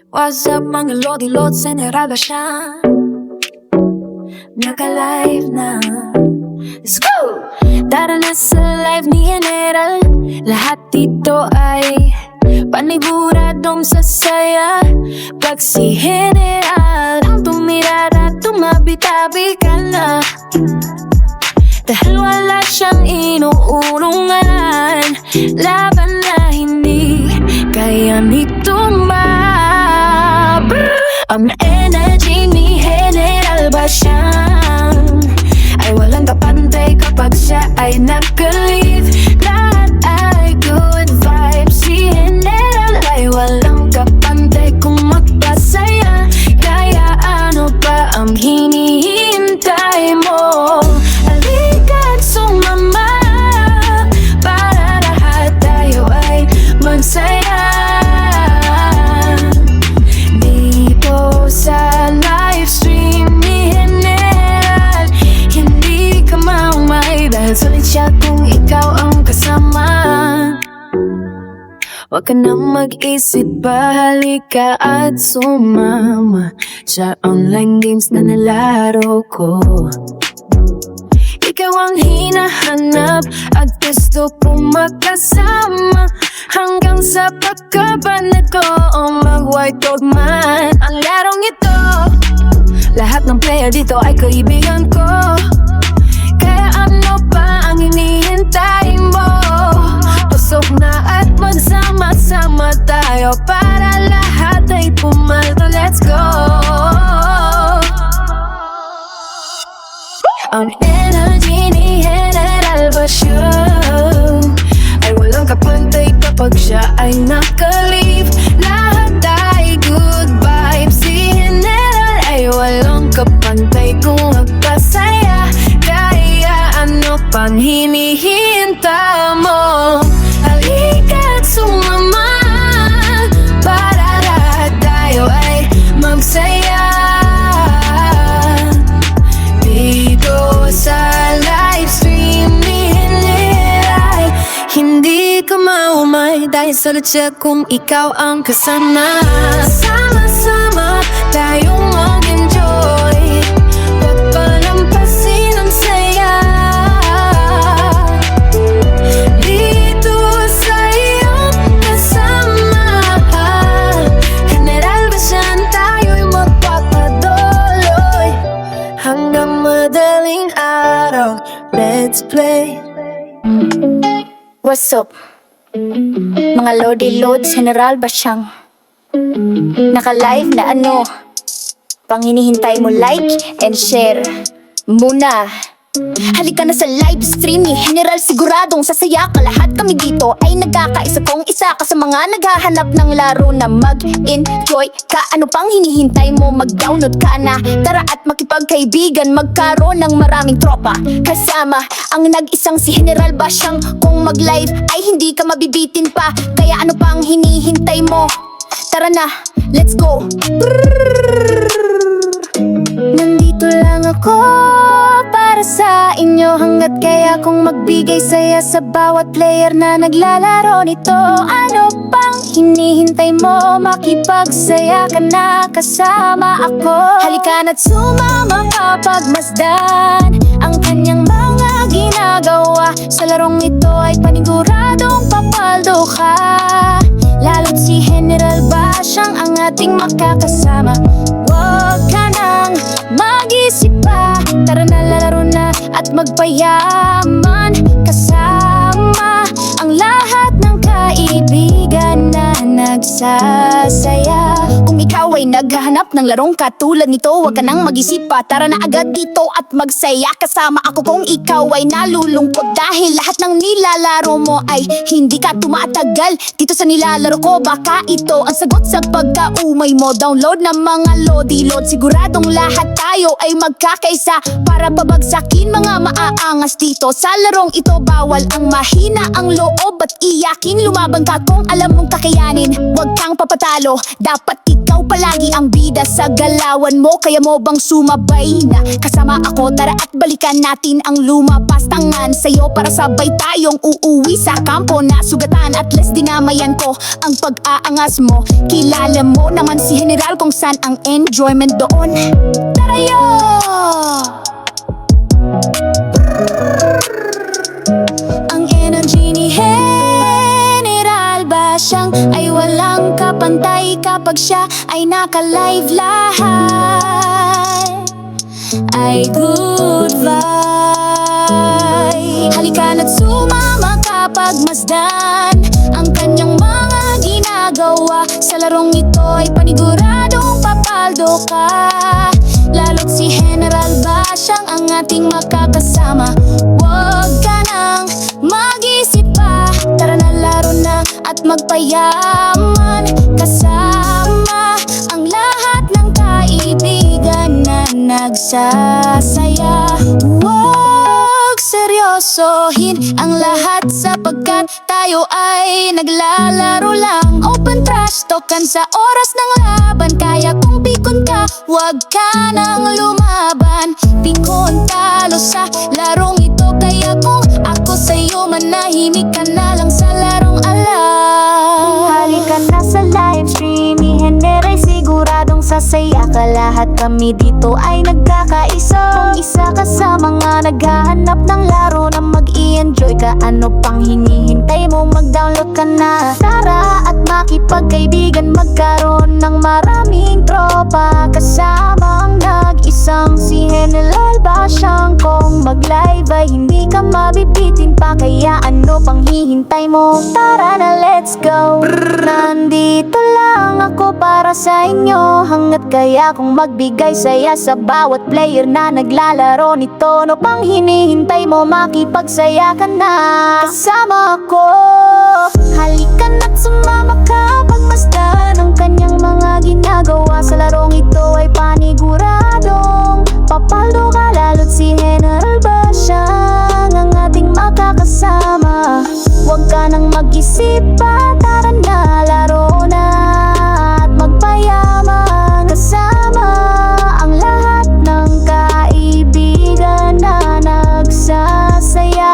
What's up mga lodi-lot, General Bashan? Naka-live na. Let's go! Tara na sa live ni General. Lahat dito ay paniguradong sasaya. Pag si General ang tumirara, tumabitabi ka na. Dahil wala siyang inuurungan, laban na hindi kaya nitong ang energy ni General Bashan ay walang kapantay kapag siya ay nag-leave. Lahat ay good vibes. Si General ay walang kapantay kung magpasaya. Kaya ano pa ang hinihintay mo? Halika't sumama para lahat tayo ay magsaya. Sa livestream ni General, hindi ka maumay dahil sulit siya kung ikaw ang kasama. Huwag ka na mag-isip pa, halika at sumama sa online games na nalaro ko. Ikaw ang hinahanap at gusto kong magkasama hanggang sa pagkabanat ko o mag-white dog man. Ang larong ito, lahat ng player dito ay kaibigan ko. Kaya ano pa ang hinihintay mo? Pasok na at magsama-sama tayo para lahat ay pumalto. Let's go! Ang energy ni General Bashan ay walang kapantay kapag siya ay naka-leave. Lahat ay good vibes. Si General ay walang kapantay kung magpasaya. Kaya ano pang hinihintay mo? Halika't sumama para lahat tayo ay magsaya. Sa livestream ni General, hindi ka maumay dahil sulit siya kung ikaw ang kasama. Sama-sama tayong mag-enjoy, pagpalampasin ang saya. Dito sa iyong kasama, General Bashan, tayo'y magpapadoloy hanggang madaling araw. Let's play. What's up? Mga lodi-lods, General Bashan. Naka-live na ano? Pang hinihintay mo, like and share muna. Halika na sa live stream ni General, siguradong sasaya ka. Lahat kami dito ay nagkakaisa kung isa ka sa mga naghahanap ng laro na mag-enjoy ka. Ano pang hinihintay mo? Mag-download ka na. Tara at makipagkaibigan, magkaroon ng maraming tropa. Kasama ang nag-isang si General Bashan. Kung mag-live ay hindi ka mabibitin pa. Kaya ano pang hinihintay mo? Tara na, let's go! Nandito lang ako para sa inyo, hanggat kaya kong magbigay saya sa bawat player na naglalaro nito. Ano pang hinihintay mo? Makipagsaya ka na kasama ako. Halika na't sumama kapag masdan ang kanyang mga ginagawa. Sa larong ito ay paniguradong papaldo ka. Lalo't si General Bashan ang ating makakasama. Huwag ka nang mag-isip pa, tara na lalaro na at magpayaman. Kasama ang lahat ng kaibigan na nagsasaya. Kung ikaw ay naghahanap ng larong katulad nito, huwag ka nang mag-isip pa, tara na agad dito at magsaya. Kasama ako kung ikaw ay nalulungkot dahil lahat ng nilalaro mo ay hindi ka tumatagal. Dito sa nilalaro ko, baka ito ang sagot sa pagkaumay mo. Download ng mga lodi-load, siguradong lahat tayo ay magkakaisa para pabagsakin mga maaangas dito. Sa larong ito bawal ang mahina ang loob at iyakin. Lumaban ka kung alam mong kakayanin. Huwag kang papatalo, dapat ikaw palagi ang bida sa galawan mo. Kaya mo bang sumabay na kasama ako? Tara at balikan natin ang lumapastangan sa'yo para sabay tayong uuwi sa kampo na sugatan. At least dinamayan ko ang pag-aangas mo. Kilala mo naman si General kung saan ang enjoyment doon. Tara yo! Ang energy ni General Basyang ay walang kapantay kapag siya ay naka-live lahat. Ay good vibe. Halika na't sumama kapag masdan ang kanyang mga ginagawa. Sa larong ito ay paniguradong papaldo ka. Lalo't si General Basyang ang ating makakasama. Huwag ka nang mag-isip pa, tara na laro na at magpayaman. Kasama ang lahat ng kaibigan na nagsasaya. Huwag seryosohin ang lahat sapagkat tayo ay naglalaro lang. Open trash talkan sa oras ng laban. Kaya kung pikon ka, huwag ka nang lumaban. Pikon talo sa larong ito. Kaya kung ako sa'yo manahimik ka na lang sa larong alam. Halika na sa live stream ni General, siguradong sasaya ka. Lahat kami dito ay nagkakaisa. Kung isa ka sa mga naghahanap ng laro na mag-i-enjoy ka, ano pang hinihintay mo? Mag-download ka na. Tara at makipagkaibigan, magkaroon ng maraming tropa. Kasamang nag-isang si General Basyang. Kung mag-live ay hindi ka mabibitin pa, kaya ano pang hihintay mo? Tara na, let's go. Nandito lang ako para sa inyo, hanggat kaya kong magbigay saya sa bawat player na naglalaro nito. Ano pang hinihintay mo? Makipagsaya ka na kasama ko. Halika na't sumama ka, pagmasdan ang kanyang mga ginagawa. Sa larong ito ay paniguradong papaldo ka. Lalo't si General Basyang ang ating makakasama. Huwag ka nang mag-isip pa, tara na laro na at magpayaman. Kasama ang lahat ng kaibigan na nagsasaya.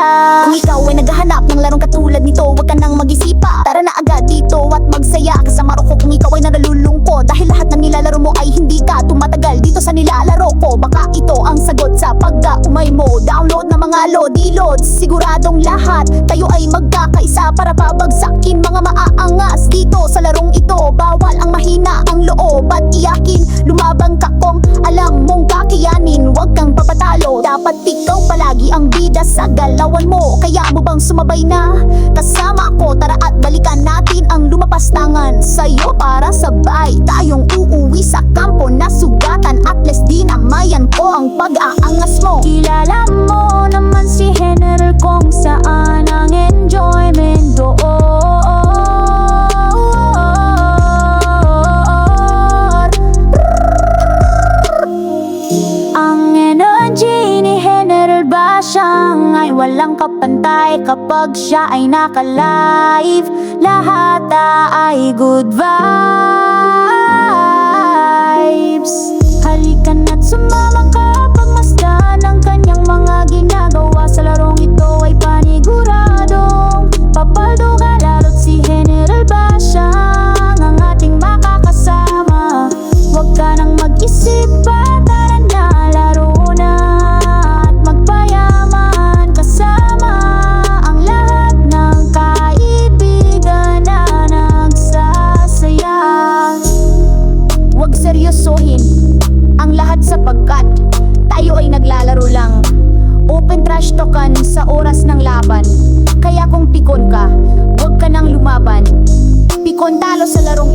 Kung ikaw ay naghahanap ng larong katulad nito, huwag ka nang mag-isip pa, tara na agad dito at magsaya. Kasama ko kung ikaw ay nalulungkot, dahil lahat ng nilalaro mo ay hindi ka tumatagal dito sa nilalaro ko. Baka ito ang sagot sa pag-umay mo. Download na mga lodi-lods, siguradong lahat tayo ay magkakaisa para pabagsakin mga maaangas dito sa larong ito. Bawal ang mahina ang loob at iyakin. Lumabang ka kung alam mong kakayanin. Huwag kang papatalo, dapat ikaw palagi ang bida sa galawan mo. Kaya mo bang sumabay na kasama ko? Tara at balikan natin ang lumapastangan sa'yo para sabay tayong uuwi sa kampo na sugatan. At least dinamayan ko ang pag-aangas mo. Kilala mo naman si General kung saan ang enjoyment doon. Ang energy ni General Basyang ay walang kapantay kapag siya ay naka-live. Lahat ay good vibes. Halika na't sumama ka, pagmasdan ang kanyang mga ginagawa. Sa larong ito ay paniguradong papaldo ka. Lalo't si General Basyang ang ating makakasama. Huwag ka nang mag-isip pa, tara na laro na at magpayaman. Kasama ang lahat ng kaibigan na nagsasaya. Huwag seryosohin ang lahat sapagkat tayo ay naglalaro lang. Open trash talkan sa oras ng laban. Kaya kung pikon ka, huwag ka nang lumaban. Pikon talo sa larong